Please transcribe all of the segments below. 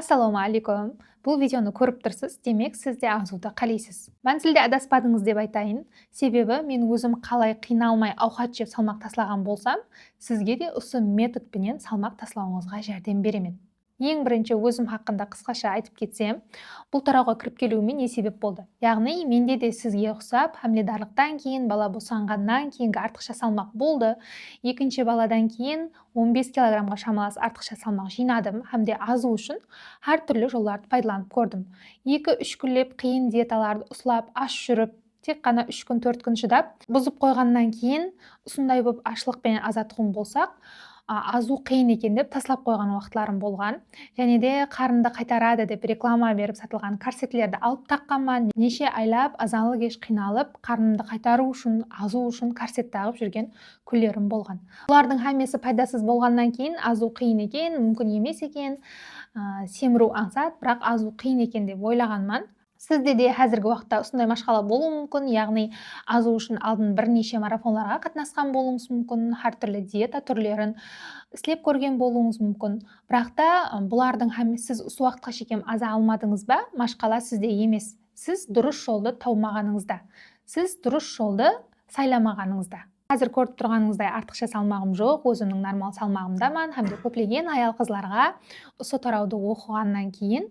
Ассаламу алейкум. Бұл видеоны көріп тұрсыз, демек сіз де азуды қалайсыз. Мәнзілде адаспадыңыз деп айтайын. Себебі мен өзім қалай қиналмай ауқат жеп салмақ тастаған болсам, сізге де осы методпенен салмақ тастауыңызға жәрдем беремін. Ең бірінші өзім хақында қысқаша айтып кетсем, бұл тарауға кіріп келуіме не себеп болды? Яғни менде де сізге ұқсап, хәміледарлықтан кейін, бала босанғаннан кейінгі артықша салмақ болды. Екінші баладан кейін 15 килограммға шамалас артықша салмақ жинадым, һәмде азу үшін әртүрлі жолдарды пайдаланып көрдім. 2-3 күнлеп қиын диеталарды ұсылап, аш жүріп, тек қана 3 күн 4 күн шыдап, бұзып қойғаннан кейін, осындай болып ашлықпен азаттығым болсақ, азу қиын екен деп таслап қойған уақытларым болған. Және де қарынды қайтарады деп реклама беріп сатылған корсетлерді алып таққанмын. Неше айлап азалы кеш қиналып, қарнымды қайтару үшін, азу үшін корсет тағып жүрген күндерім болған. Бұлардың һәммесі пайдасыз болғаннан кейін азу қиын екен, мүмкін емес екен, семіру аңсат, бірақ азу қиын екен деп ойлағанмын. Сізде де қазіргі уақытта осындай машқала болуы мүмкін, яғни азу үшін алдын бірнеше марафонларға қатынасқан болуыңыз мүмкін, әртүрлі диета түрлерін істеп көрген болуыңыз мүмкін. Бірақ та бұлардың һәммесі сіз осы уақытқа шейін аза алмадыңыз ба? Машқала сізде емес. Сіз дұрыс жолды таумағаныңызда, сіз дұрыс жолды сайламағаныңызда. Қазір көріп тұрғаныңыздай артықша салмағым жоқ, өзімнің нормал салмағымдамын, һәмде көптеген аял қызларға осы тарауды оқығаннан кейін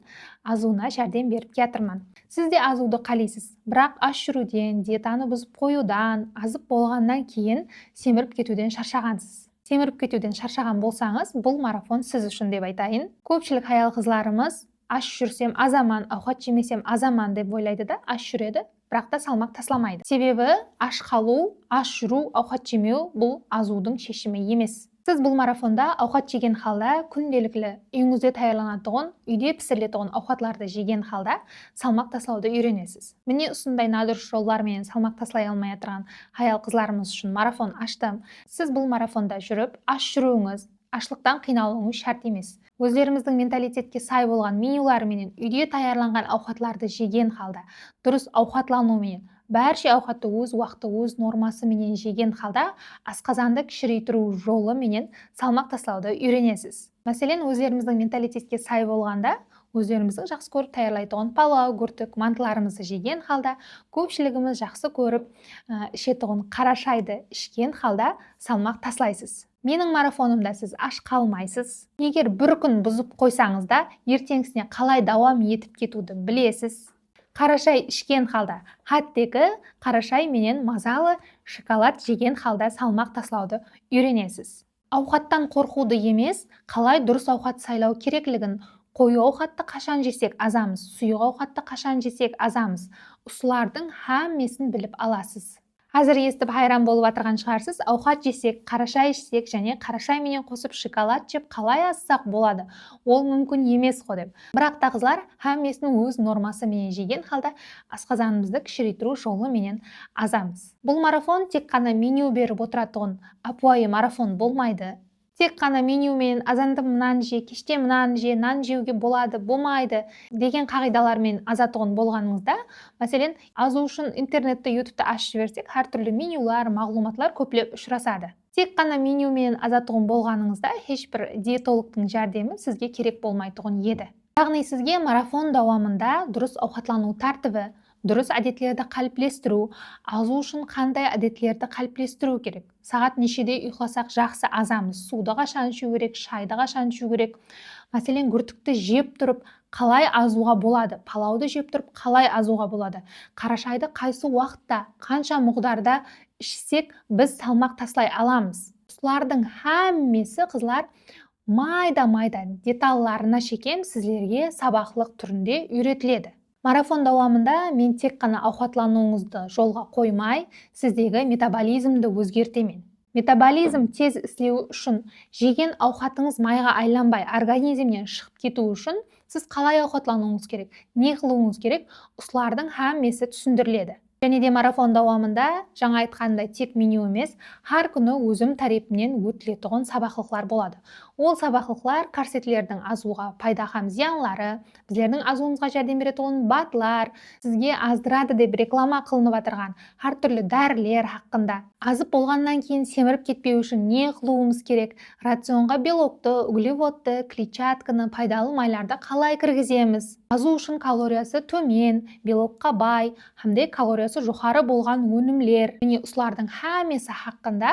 азуына жәрдем беріп жатырмын. Сіз де азуды қалайсыз, бірақ аш жүруден, диетаны бұзып қоюдан, азып болғаннан кейін семіріп кетуден шаршағансыз. Семіріп кетуден шаршаған болсаңыз, бұл марафон сіз үшін деп айтайын. Көпшілік аял қызларымыз аш жүрсем азаман, ауқат жемесем азаман деп ойлайды да, аш жүреді, бірақ та салмақ тасламайды. Себебі аш қалу, аш жүру, ауқат жемеу бұл азудың шешімі емес. Сіз бұл марафонда ауқат жеген халда, күнделікті үйіңізде таярланатұғын, үйде пісірілетұғын ауқатларды жеген халда салмақ таслауды үйренесіз. Міне осындай надұрыс жолдармен салмақ таслай алмай отырған аял қызларымыз үшін марафон аштым. Сіз бұл марафонда жүріп, аш жүруіңіз, ашлықтан қиналуыңыз шарт емес. Өздеріміздің менталитетке сай болған менюларменен үйде таярланған ауқатларды жеген халда, дұрыс ауқатланумен, бәрше ауқатты өз уақыты, өз нормасы менен жеген халда асқазанды кішірейтіру жолы менен салмақ тастауды үйренесіз. Мәселен, өздеріміздің менталитетке сай болғанда, өздеріміздің жақсы көріп таярлайтын палау, күртік, мантыларымызды жеген халда, көпшілігіміз жақсы көріп ішетұғын қарашайды ішкен халда салмақ таслайсыз. Менің марафонымда сіз аш қалмайсыз. Егер бір күн бұзып қойсаңыз да, ертеңгісіне қалай давам етіп кетуді білесіз. Қарашай ішкен халда, хаттегі қарашай менен мазалы шоколад жеген халда салмақ таслауды үйренесіз. Ауқаттан қорқуды емес, қалай дұрыс ауқат сайлау керектігін, қою ауқатты қашан жесек азамыз, сұйық ауқатты қашан жесек азамыз, осылардың һәммесін біліп аласыз. Қазір естіп хайран болып отырған шығарсыз, ауқат жесек, қарашай ішсек және қарашай менен қосып шоколад жеп қалай ассақ болады? Ол мүмкін емес қой деп. Бірақ та қызлар һәммесінің өз нормасы менен жеген халда асқазанымызды кішірейтіру жолы менен азамыз. Бұл марафон тек қана меню беріп отыратұғын апуайы марафон болмайды. Тек қана менюмен азанда мынаны же, кеште мынаны же, нан жеуге болады, болмайды деген қағидалармен азатұғын болғаныңызда, мәселен, азу үшін интернетті, ютубты ашып жіберсек, әртүрлі менюлар, мағлұматлар көплеп ұшырасады. Тек қана менюмен азатұғын болғаныңызда, ешбір диетологтың жәрдемі сізге керек болмайтұғын еді. Яғни сізге марафон давамында дұрыс ауқатлану тәртібі, дұрыс әдетлерді қалыптастыру, азу үшін қандай әдетлерді қалыптастыру керек. Сағат нешеде ұйықтасақ жақсы азамыз, суды қашан ішу керек, шайды қашан ішу керек. Мәселен, күртікті жеп тұрып, қалай азуға болады, палауды жеп тұрып, қалай азуға болады. Қарашайды қайсы уақытта, қанша мұқдарда ішсек, біз салмақ таслай аламыз. Осылардың һәммесі қызлар майда-майда деталларына шекем сіздерге сабақлық түрінде үйретіледі. Марафон давамында мен тек қана ауқатлануыңызды жолға қоймай, сіздегі метаболизмді өзгертемін. Метаболизм тез істеу үшін, жеген ауқатыңыз майға айланбай, организмнен шығып кету үшін, сіз қалай ауқатлануыңыз керек, не қылуыңыз керек, осылардың һәммесі түсіндіріледі. Және де марафон давамында жаңа айтқандай тек меню емес, har күні өзім тарапымнан өтілетұғын сабақлықлар болады. Ол сабақлықлар көрсетілердің азуға пайда һәм зиянлары, біздердің азуымызға жәрдем беретін батылар, сізге аздырады деп реклама қылынып отырған әр түрлі дәрілер хақында. Азып болғаннан кейін семіріп кетпеу үшін не қылуымыз керек? Рационға белокты, углеводты, клетчатканы, пайдалы майларды қалай кіргіземіз? Азу үшін калориясы төмен, белокқа бай, һәмде калориясы жоғары болған өнімлер, және осылардың һәммесі хақында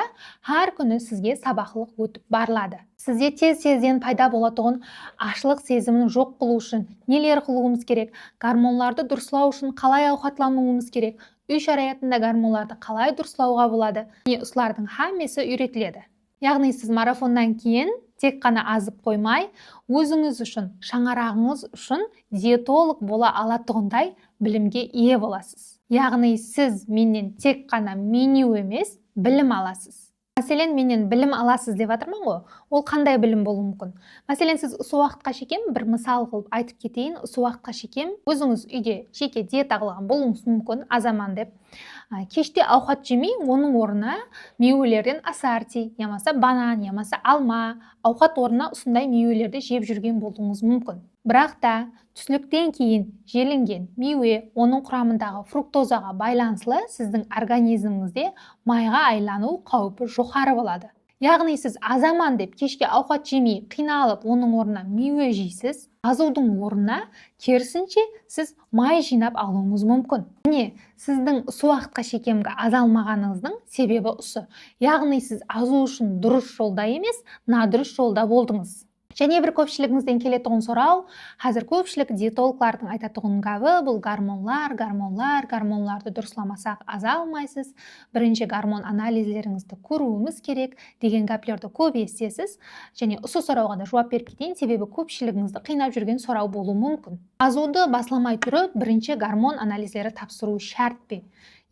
әр күні сізге сабақлық өтіп барылады. Сізде тез-тезден пайда болатұғын ашылық сезімін жоқ қылу үшін нелер қылуымыз керек? Гормонларды дұрыслау үшін қалай ауқатлануымыз керек? Үй шариғатында гормонларды қалай дұрыслауға болады? Және осылардың һәммесі үйретіледі. Яғни сіз марафоннан кейін тек қана азып қоймай, өзіңіз үшін, шаңырағыңыз үшін диетолог бола алатұғындай білімге ие боласыз. Яғни сіз менен тек қана меню емес, білім аласыз. Мәселен, менен білім аласыз деп жатырмын ғой. Ол қандай білім болуы мүмкін? Мәселен, сіз осы уақытқа шекем, бір мысал қылып айтып кетейін. Осы уақытқа шекем, өзіңіз үйде жеке диета қылған болуыңыз мүмкін, азаман деп. Кеште ауқат жемей, оның орнына мейуелерден ассорти, ямаса банан, ямаса алма, ауқат орнына осындай мейуелерді жеп жүрген болуыңыз мүмкін. Бірақ та түсліктен кейін желінген мейуе, оның құрамындағы фруктозаға байланысты сіздің организміңізде майға айлану қаупі жоғары болады. Яғни сіз азаман деп кешке ауқат жемей қиналып, оның орнына мейуе жейсіз, азудың орнына керісінше сіз май жинап алуыңыз мүмкін. Міне, сіздің осы уақытқа шекемгі азалмағаныңыздың себебі осы. Яғни сіз азу үшін дұрыс жолда емес, надұрыс жолда болдыңыз. Және бір көпшілігіңізден келетұғын сұрау, қазір көпшілік диетологлардың айтатұғын гәбі бұл гормонларды дұрысламасақ азалмайсыз, бірінші гормон анализлеріңізді көруіміз керек деген гәплерді көп естесіз. Және осы сұрауға да жауап беріп кетейін, себебі көпшілігіңізді қинап жүрген сұрау болуы мүмкін. Азуды басламай тұрып, бірінші гормон анализлері тапсыру шарт пе?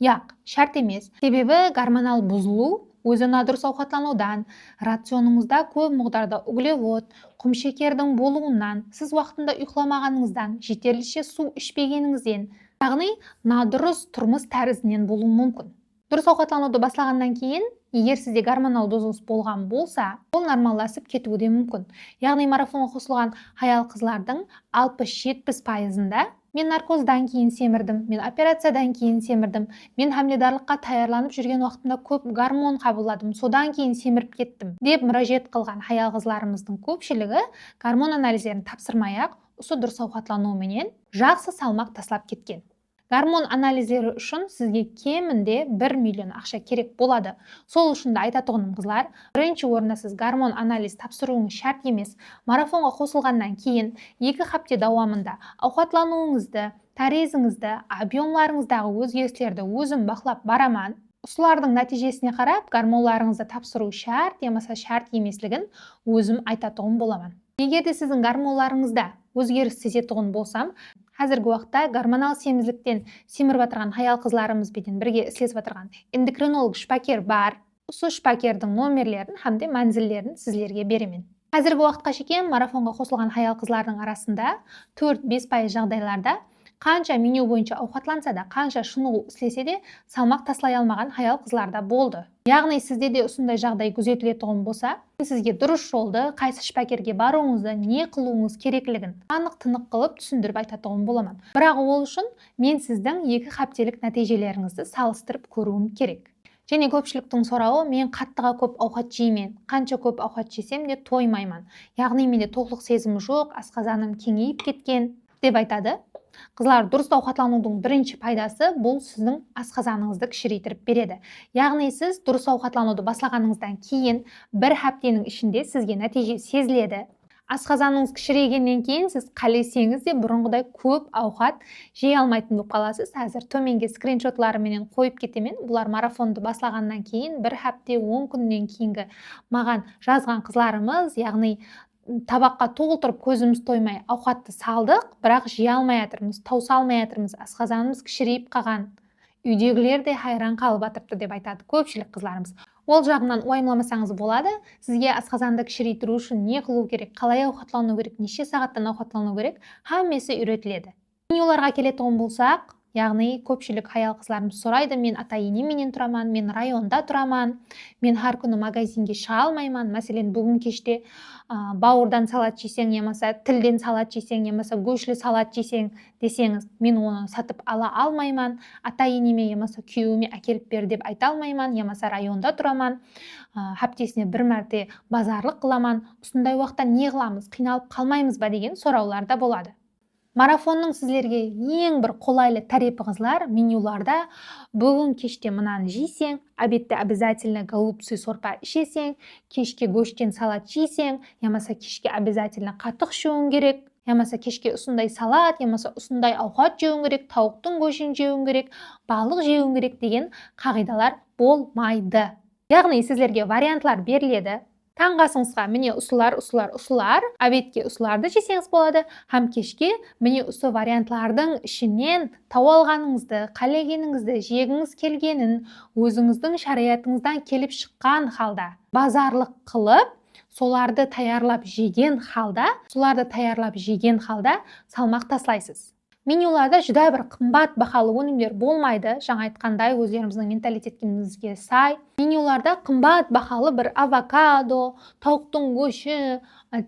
Яқ, шарт емес. Себебі гормонал бұзылу өзі надұрыс ауқатланудан, рационыңызда көп мықтарда углевод, құмшекердің болуынан, сіз уақытында ұйқыламағаныңыздан, жетерліше су ішпегеніңізден, яғни надұрыс тұрмыс тәрізінен болуы мүмкін. Дұрыс ауқатлануды баслағаннан кейін, егер сізде гормонал бұзылыс болған болса, ол нормалдасып кетуі де мүмкін. Яғни марафонға қосылған аял қызлардың 60-70%-ында мен наркоздан кейін семірдім, мен операциядан кейін семірдім, мен хамледарлыққа таярланып жүрген уақытында көп гормон қабылдадым, содан кейін семіріп кеттім деп mürajaat қылған аял қызларымыздың көпшілігі гормон анализдерін тапсырмай-ақ осы дұрыс ауқатлануменен жақсы салмақ таслап кеткен. Гормон анализдері үшін сізге кемінде 1 миллион ақша керек болады. Сол үшін де айтатұғыным қызлар, бірінші орында сіз гормон анализ тапсыруыңыз шарт емес. Марафонға қосылғаннан кейін 2 хапте дауамында ауқатлануыңызды, тәрезіңізді, объемларыңыздағы өзгерістерді өзім бақылап бараман. Осылардың нәтижесіне қарап, гормонларыңызды тапсыру шарт, емаса шарт емеслігін өзім айтатұғым боламын. Егер де сіздің гормонларыңызда өзгеріс сезетұғын болсам, қазіргі уақытта гормонал семіздіктен семіріп отырған аял қызларымызбен бірге істесіп отырған эндокринолог шпакер бар. Осы шпакердің номерлерін һәмде мәнзілдерін сіздерге беремін. Қазіргі уақытқа шекем марафонға қосылған аял қызлардың арасында 4-5% жағдайларда қанша меню бойынша ауқатланса да, қанша шынығу істесе де салмақ таслай алмаған аял қызларда болды. Яғни сізде де осындай жағдай күзетілетұғын болса, сізге дұрыс жолды, қайсы шпакерге баруыңызды, не қылуыңыз керектігін анық-тынық қылып түсіндіріп айтатұғын боламын. Бірақ ол үшін мен сіздің 2 хаптелік нәтижелеріңізді салыстырып көруім керек. Және көпшіліктің сұрауы, мен қаттыға көп ауқат жеймін, қанша көп ауқат жесем де тоймаймын. Яғни менде тоқлық сезімі жоқ, асқазаным кеңейіп кеткен деп айтады. Қызлар, дұрыс ауқатланудың бірінші пайдасы бұл сіздің асқазаныңызды кішірейтіріп береді. Яғни сіз дұрыс ауқатлануды баслағаныңыздан кейін 1 хаптенің ішінде сізге нәтиже сезіледі. Асқазаныңыз кішірейгеннен кейін сіз қалесеңіз де бұрынғыдай көп ауқат жей алмайтын болып қаласыз. Әзір төменге скриншотларыменен қойып кетемін. Бұлар марафонды баслағаннан кейін 1 хапте 10 күннен кейінгі маған жазған қызларымыз, яғни табаққа толтырып көзіміз тоймай ауқатты салдық, бірақ жей алмай жатырмыз, тауса алмай жатырмыз, асқазанымыз кішірейіп қалған. Үйдегілер де хайран қалып жатырды деп айтады көпшілік қызларымыз. Ол жағынан уайымламасаңыз болады. Сізге асқазанды кішірейтіру үшін не қылу керек, қалай ауқатлану керек, неше сағаттан ауқатлану керек, һәммесі үйретіледі. Менюларға келетұғын болсақ, яғни көпшілік аял қызларымыз сұрайды, мен ата-енеменен тұрамын, мен районда тұрамын, мен har күні магазинге шыға алмаймын. Мәселен, бүгін кеште бауырдан салат жесең, немесе тілден салат жесең, немесе көшілі салат жесең десеңіз, мен оны сатып ала алмаймын, ата-енеме немесе күйеуіме әкеліп бер деп айта алмаймын, немесе районда тұрамын, хаптесіне бір мәрте базарлық қыламын. Осындай уақытта не қыламыз, қиналып қалмаймыз ба деген сұраулар да болады. Марафонның сіздерге ең бір қолайлы тарифі қызлар, менюларда бүгін кеште мынаны жейсең, обедте обязательно голубцы сорпа ішесең, кешке көштен салат жейсең, ямаса кешке обязательно қатық жеуің керек, ямаса кешке осындай салат, ямаса осындай ауқат жеуің керек, тауықтың көшін жеуің керек, балық жеуің керек деген қағидалар болмайды. Яғни сіздерге вариантлар беріледі. Таңғы асыңызға міне ұсылар, обедке ұсыларды жесеңіз болады, һәм кешке міне осы вариантлардың ішінен тауып алғаныңызды, қалегеніңізді, жегіңіз келгенін, өзіңіздің шариғатыңыздан келіп шыққан халда базарлық қылып, соларды таярлап жеген халда салмақ таслайсыз. Менюларда жүдә бір қымбат бағалы өнімдер болмайды. Жаңа айтқандай, өздеріміздің менталитетімізге сай. Менюларда қымбат бағалы бір авокадо, тауықтың көші,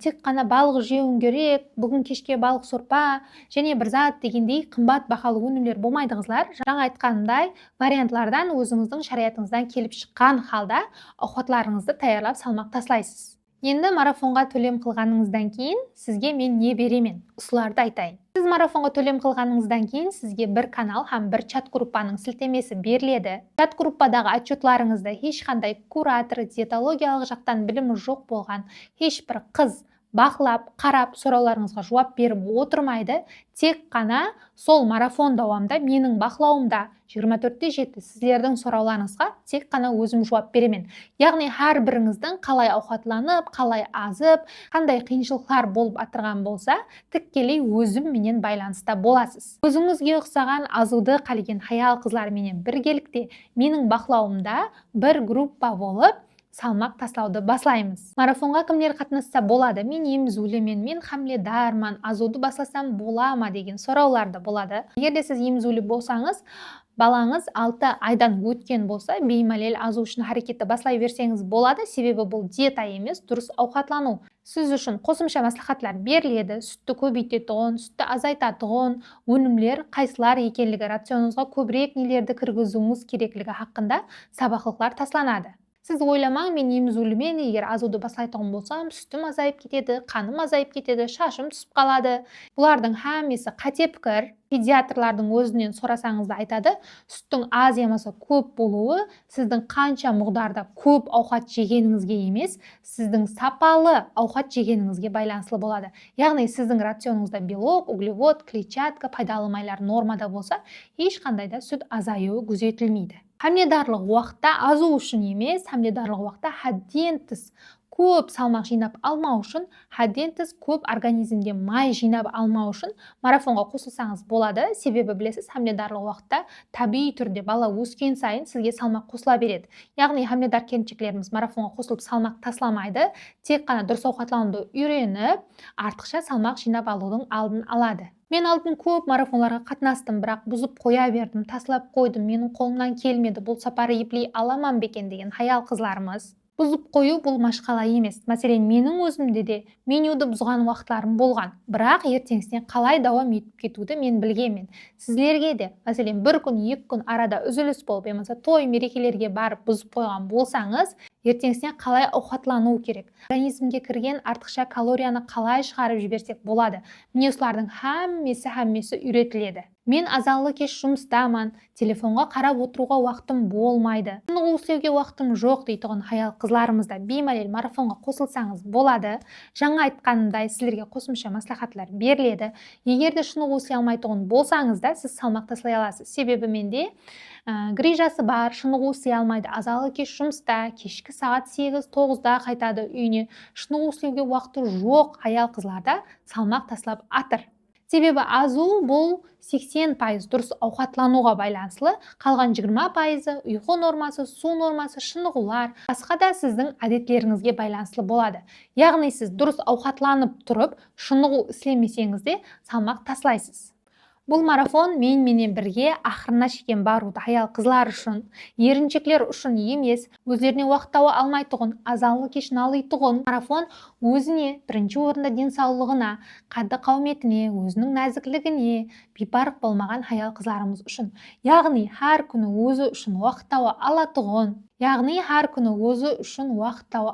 тек қана балық жеуің керек, бүгін кешке балық сорпа, және бір зат дегендей қымбат бағалы өнімдер болмайды қызлар. Жаңа айтқанымдай, вариантлардан өзіңіздің шариғатыңыздан келіп шыққан халда ауқатларыңызды таярлап салмақ таслайсыз. Енді марафонға төлем қылғаныңыздан кейін сізге мен не беремін? Осыларды айтайын. Сіз марафонға төлем қылғаныңыздан кейін сізге бір канал һәм бір чат группаның сілтемесі беріледі. Чат группадағы отчетларыңызды ешқандай куратор, диетологиялық жақтан білімі жоқ болған ешбір қыз бақылап, қарап, сұрауларыңызға жауап беріп отырмайды. Тек қана сол марафон дауамында менің бақылауымда 24/7 сіздердің сұрауларыңызға тек қана өзім жауап беремін. Яғни әр біріңіздің қалай ауқатланып, қалай азып, қандай қиыншылықтар болып атырған болса, тікелей өзім менен байланыста боласыз. Өзіңізге ұқсаған азуды қалеген аял қызларменен біргелікте менің бақылауымда бір группа болып салмақ таслауды баслаймыз. Марафонға кімдер қатынасса болады? Мен емізулімен, мен хамледарман, азуды басласам бола ма деген сұрауларды болады. Егерде сіз емізулі болсаңыз, балаңыз 6 айдан өткен болса, беймәлел азу үшін харекетті баслай берсеңіз болады, себебі бұл диета емес, дұрыс ауқатлану. Сіз үшін қосымша маслихатлар беріледі, сүтті көбейтетұғын, сүтті азайтатұғын, өнімлер қайсылар екенлігі, рационыңызға көбірек нелерді кіргізуіңіз керектігі хақында сабақлықтар тасланады. Сіз ойламаң, мен емізулімен егер азуды баслайтын болсам, сүтім азайып кетеді, қаным азайып кетеді, шашым түсіп қалады. Бұлардың һәммесі қате пікір. Педиатрлардың өзінен сұрасаңыз да айтады, сүттің аз емаса көп болуы сіздің қанша мұғдарда көп ауқат жегеніңізге емес, сіздің сапалы ауқат жегеніңізге байланысты болады. Яғни сіздің рационыңызда белок, углевод, клетчатка, пайдалы майлар нормада болса, ешқандай да сүт азаюы күзетілмейді. Хамледарлық уақытта азу үшін емес, хамледарлық уақытта хадден тыс көп салмақ жинап алмау үшін, хадден тыс көп организмге май жинап алмау үшін марафонға қосылсаңыз болады. Себебі білесіз, хамледарлық уақытта табиғи түрде бала өскен сайын сізге салмақ қосыла береді. Яғни хамледар келіншектеріміз марафонға қосылып салмақ тасламайды, тек қана дұрыс ауқатлануды үйреніп, артықша салмақ жинап алудың алдын алады. Мен алдын көп марафонларға қатынастым, бірақ бұзып қоя бердім, таслап қойдым, менің қолымнан келмеді, бұл сапары еплей аламан бекен деген аял қызларымыз. Бұзып қою бұл машқала емес. Мәселен, менің өзімде де менюді бұзған уақытларым болған. Бірақ ертеңгісінен қалай дауам етіп кетуді мен білгенмін. Сіздерге де, мәселен, бір күн, 2 күн арада үзіліс болып, емаса той мерекелерге барып бұзып қойған болсаңыз, ертеңгісінен қалай ауқатлану керек? Организмге кірген артықша калорияны қалай шығарып жіберсек болады? Міне осылардың һәммесі үйретіледі. Мен азалы кеш жұмыстамын, телефонға қарап отыруға уақытым болмайды, шынығу істеуге уақытым жоқ дейтұғын аял қызларымызда беймәлел марафонға қосылсаңыз болады. Жаңа айтқанымдай сіздерге қосымша маслихатлар беріледі. Егерде шынығу істей алмайтұғын болсаңыз да, сіз салмақ таслай аласыз. Себебі менде грижасы бар, шынығу істей алмайды, азалы кеш жұмыста, кешкі сағат 8-9-да қайтады үйіне. Шынығу істеуге уақыты жоқ аял қызларда салмақ таслап атыр. Себебі азу бұл 80% дұрыс ауқатлануға байланысты, қалған 20% ұйқы нормасы, су нормасы, шынығулар, басқа да сіздің әдетлеріңізге байланысты болады. Яғни сіз дұрыс ауқатланып тұрып, шынығу істемесеңіз де салмақ таслайсыз. Бұл марафон менен бірге ақырына шейін баруды аял қызлар үшін, еріншектер үшін емес, өздеріне уақыт таба алмайтұғын, азалы кешін алайтұғын. Марафон өзіне, бірінші орында денсаулығына, қадды қауметіне, өзінің нәзіктілігіне бейбарық болмаған аял қызларымыз үшін. Яғни, әр күні өзі үшін уақыт таба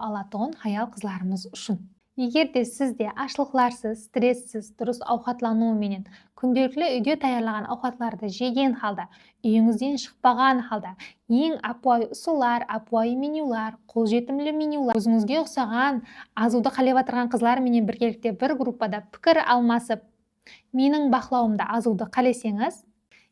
алатұғын аял қызларымыз үшін. Егерде сізде ашылықларсыз, стрессіз, дұрыс ауқатлануыменен күнделікті үйде таярлаған ауқатларды жеген халда, үйіңізден шықпаған халда, ең апуай ұсулар, апуай менюлар, қолжетімді менюлар, өзіңізге ұқсаған азуды қалеп атырған қызлар менен біргелікте бір группада пікір алмасып, менің бақылауымда азуды қалесеңіз,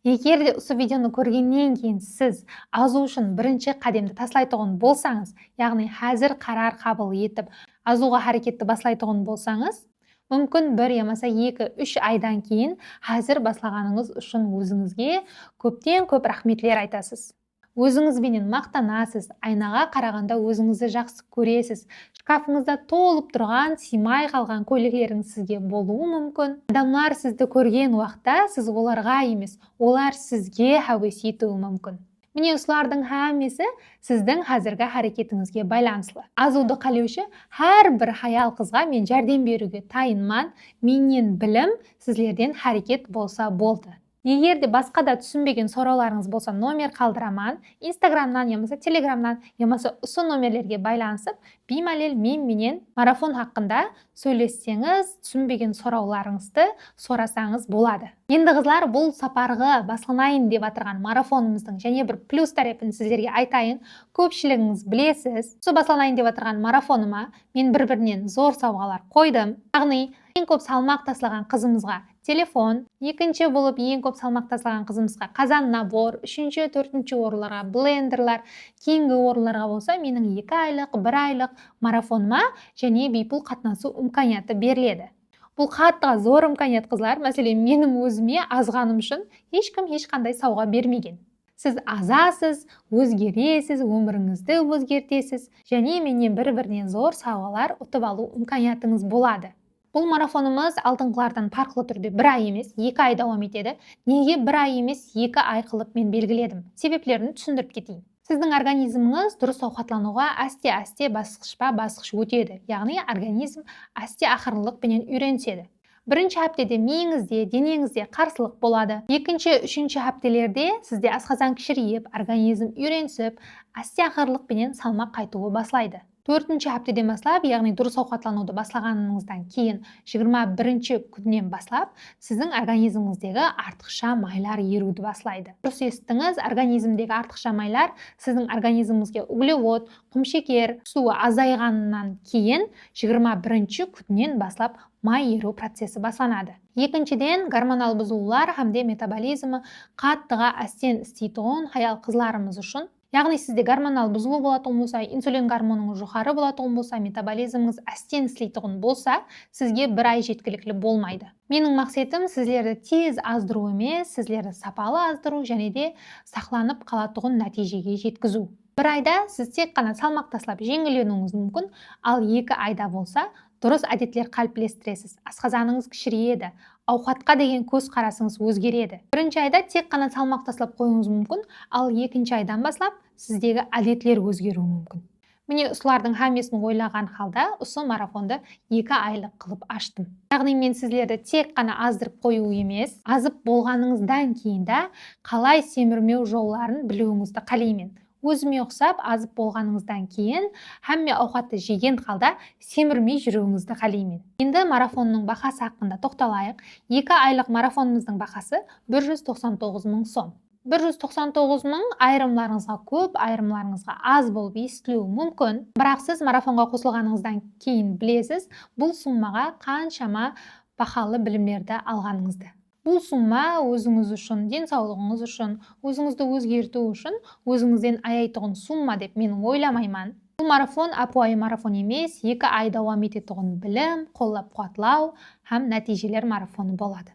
егерде осы видеоны көргеннен кейін сіз азу үшін бірінші қадемді таслайтұғын болсаңыз, яғни әзір қарар қабыл етіп, азуға харекетті баслайтұғын болсаңыз, мүмкін 1-2-3 айдан кейін әзір баслағаныңыз үшін өзіңізге көптен көп рахметлер айтасыз. Өзіңізбенен мақтанасыз, айнаға қарағанда өзіңізді жақсы көресіз. Шкафыңызда толып тұрған, симай қалған көйлектеріңіз сізге болуы мүмкін. Адамлар сізді көрген уақытта сіз оларға емес, олар сізге хәуес етуі мүмкін. Міне осылардың әмесі сіздің қазіргі харекетіңізге байланысты. Азуды қалеуші әр бір аял қызға мен жәрдем беруге тайынман, менен білім сізлерден харекет болса болды. Егерде басқа да түсінбеген сұрауларыңыз болса, номер қалдыраман, инстаграмнан, ямаса телеграмнан, ямаса осы номерлерге байланысып, беймәлел менен марафон хақында сөйлессеңіз, түсінбеген сұрауларыңызды сорасаңыз болады. Енді қызлар, бұл сапарға басылайын деп атырған марафонымыздың және бір плюс тарапын сіздерге айтайын. Көпшілігіңіз білесіз, осы басылайын деп атырған марафоныма мен бір-бірінен зор сауалар қойдым. Яғни, ең көп салмақ тастаған қызымызға телефон, екінші болып ең көп салмақ тастаған қызымызға қазан набор, үшінші, төртінші орынларға блендерлар, кейінгі орынларға болса менің 2 айлық, 1 айлық марафоныма және бейпул қатынасу имканияты беріледі. Бұл қатыға зор имканият қызлар, мәселен менің өзіме азғаным үшін ешкім ешқандай сауға бермеген. Сіз азасыз, өзгересіз, өміріңізді өзгертесіз және менен бір-бірінен зор сауалар ұтып алу имканиятыңыз болады. Бұл марафонымыз алдыңғылардан farklı түрде 1 ай емес, 2 ай давам етеді. Неге 1 ай емес, 2 ай қылып мен белгіледім? Себептерін түсіндіріп кетейін. Сіздің организміңіз дұрыс ауқатлануға әсте-әсте басқыш өтеді. Яғни организм әсте-ақырлықпенен үйренседі. Бірінші әптеде миыңызде, денеңізде қарсылық болады. Екінші, үшінші әптелерде сізде асқазан кішірейіп, организм үйренсіп, әсте-ақырлықпенен салмақ қайтуы баслайды. 4-ші әптеден бастап, яғни дұрыс ауқатлануды баслағаныңыздан кейін 21-ші күннен бастап, сіздің организміңіздегі артықша майлар еруді баслайды. Дұрыс естіңіз, организмдегі артықша майлар сіздің организміңізге углевод, құмшекер, суы азайғаннан кейін 21-ші күннен бастап май еру процесі басланады. Екіншіден, гормонал бұзылулар hamda метаболизмі қаттыға әстен істейтұғын аял қызларымыз үшін. Яғни сізде гормонал бұзылу болатын болса, инсулин гормоныңыз жоғары болатын болса, метаболизміңіз әстен істейтұғын болса, сізге 1 ай жеткілікті болмайды. Менің мақсатым сіздерді тез аздыру емес, сіздерді сапалы аздыру және де сақланып қалатұғын нәтижеге жеткізу. 1 айда сіз тек қана салмақ таслап жеңіленуіңіз мүмкін, ал 2 айда болса, дұрыс әдетлер қалыптастырасыз, асқазаныңыз кішірейеді, ауқатқа деген көз қарасыңыз өзгереді. 1-ші айда тек қана салмақ таслап қоюыңыз мүмкін, ал 2-ші айдан бастап сіздегі әдетлер өзгеруі мүмкін. Міне осылардың әмесін ойлаған халда осы марафонды 2 айлық қылып аштым. Яғни мен сіздерді тек қана аздырып қою емес, азып болғаныңыздан кейін де қалай семірмеу жолдарын білуіңізді қалаймын. Өзіме ұқсап азып болғаныңыздан кейін әмме ауқатты жеген қалда семірмей жүруіңізді қалаймын. Енді марафонның бақасы хақында тоқталайық. 2 айлық марафонымыздың бақасы 199 мың сом. 199 мың айырымларыңызға көп, айырымларыңызға аз болып естілуі мүмкін. Бірақ сіз марафонға қосылғаныңыздан кейін білесіз, бұл суммаға қаншама бағалы білімдерді алғаныңызды. Бұл сумма өзіңіз үшін, денсаулығыңыз үшін, өзіңізді өзгерту үшін, өзіңізден аяйтұғын сумма деп мен ойламаймын. Бұл марафон апуай марафон емес, 2 ай давам ететұғын білім, қолдап қуатлау һәм нәтижелер марафоны болады.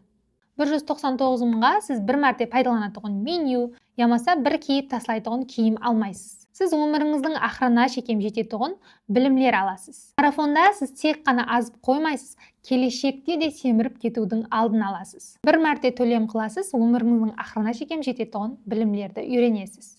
199 мыңға сіз бір мәрте пайдаланатұғын меню, ямаса бір киіп таслайтұғын киім алмайсыз. сіз өміріңіздің ақырына шекем жететұғын білімлер аласыз. Марафонда сіз тек қана азып қоймайсыз, келешекте де семіріп кетудің алдын аласыз. Бір мәрте төлем қыласыз, өміріңіздің ақырына шекем жететұғын білімлерді үйренесіз.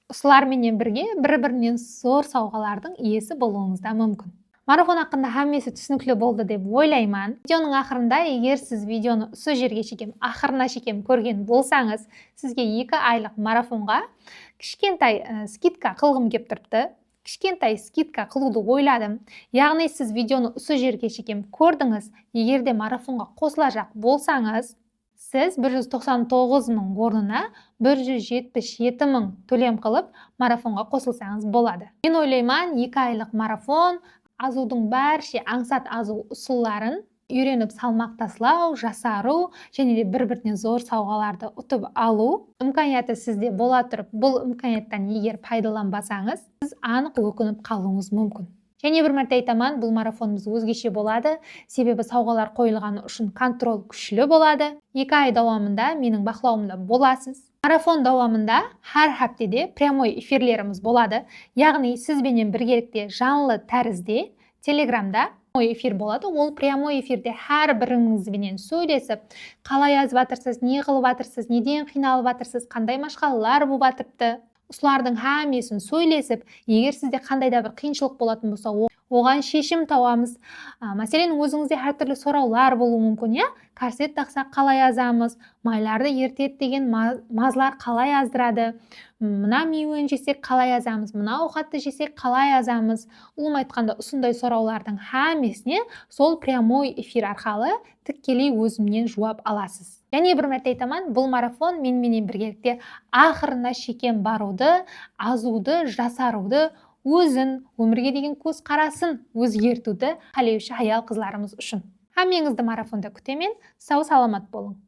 Осыларменен бірге бір-бірінен зор сауғалардың иесі болуыңыз да мүмкін. Марафон хақында әңгімесі түсінікті болды деп ойлаймын. Видеоның ақырында, егер сіз видеоны осы жерге шекем, ақырына шекем көрген болсаңыз, сізге 2 айлық марафонға кішкентай скидка қылғым кеп тұрыпты. Кішкентай скидка қылуды ойладым. Яғни сіз видеоны осы жерге шекем көрдіңіз, егер де марафонға қосылажақ болсаңыз, сіз 199 мың орнына 177 мың төлем қылып марафонға қосылсаңыз болады. Мен ойлаймын, 2 айлық марафон азудың бәрше аңсат азу ұсуларын үйреніп салмақ таслау, жасару және де бір-біріне зор сауғаларды ұтып алу имканияты сізде бола тұрып, бұл имканияттан егер пайдаланбасаңыз, сіз анық өкініп қалуыңыз мүмкін. Және бір мәрте айтамын, бұл марафонымыз өзгеше болады, себебі сауғалар қойылғаны үшін контроль күшлі болады. 2 ай дауамында менің бақылауымда боласыз. Марафон дауамында әр аптеде прямой эфирлеріміз болады. Яғни сізбенен біргелікте жанлы тәрізде Телеграмда прямой эфир болады. Ол прямой эфирде әр біріңізбенен сөйлесіп, қалай жазып жатырсыз, не қылып жатырсыз, неден қиналып жатырсыз, қандай машқалалар болып жатырыпты. Осылардың әңгімесін сөйлесіп, егер сізде қандай да бір қиыншылық болатын болса, оған шешім табамыз. Мәселен, өзіңізде әртүрлі сұраулар болуы мүмкін, корсет тақсақ қалай жазамыз, майларды ерітеді деген мазлар қалай аздырады, мына мейуен жесек қалай жазамыз, мына ауқатты жесек қалай жазамыз. Ұлым айтқанда, осындай сұраулардың әңгімесіне сол прямой эфир арқылы тікелей өзімнен жауап аласыз. Және бір мәрте айтамын, бұл марафон менімен біргелікте ақырына шекем баруды, азуды, жасаруды, өзін, өмірге деген көз қарасын өзгертуді қалеуші аял қызларымыз үшін. Әмеңізді марафонда күтемен, сау саламат болың.